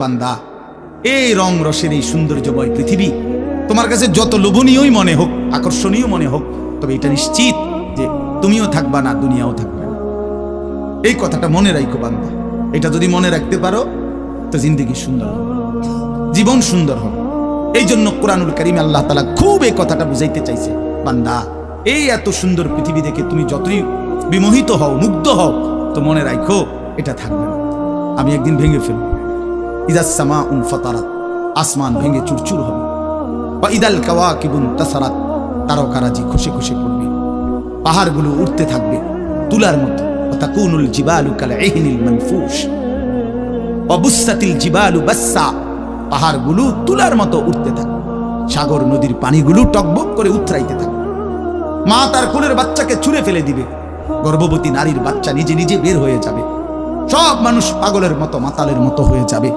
বান্দা, এই রং রসের এই সৌন্দর্যময় পৃথিবী তোমার কাছে যত লোভনীয়ই মনে হোক, আকর্ষণীয় মনে হোক, তবে এটা নিশ্চিত যে তুমিও থাকবা না, দুনিয়াও থাকবে না। এই কথাটা মনে রাখো বান্দা। এটা যদি মনে রাখতে পারো তো জিন্দেগি সুন্দর হবে, জীবন সুন্দর হবে। এই জন্য কোরআনুল কারীমে আল্লাহ তাআলা খুব এই কথাটা বুঝাইতে চাইছে, বান্দা এই এত সুন্দর পৃথিবী দেখে তুমি যতই বিমোহিত হও, মুগ্ধ হও, তো মনে রাখো এটা থাকবে না, আমি একদিন ভেঙে ফেলব। ইদাস সামাউন ফাতারাত, আসমান ভেঙে চুরচুর হবে। বা ইদাল কাওয়াকিবুন তাসারাত, তারকারাজি খসে খসে পড়বে। পাহাড়গুলো উঠতে থাকবে তুলার মতো। তাকুনুল জিবালু কাল ইহনিল মানফুশ ওয়া বুসাতিল জিবালু বাসসা, পাহাড়গুলো তুলার মতো উঠতে থাকবে। সাগর নদীর পানিগুলো টকবক করে উতরাইতে থাকবে। মা তার কোলের বাচ্চাকে ছুঁড়ে ফেলে দিবে। গর্ভবতী নারীর বাচ্চা নিজে নিজে বের হয়ে যাবে। সব মানুষ পাগলের মতো, মাতালের মতো হয়ে যাবে।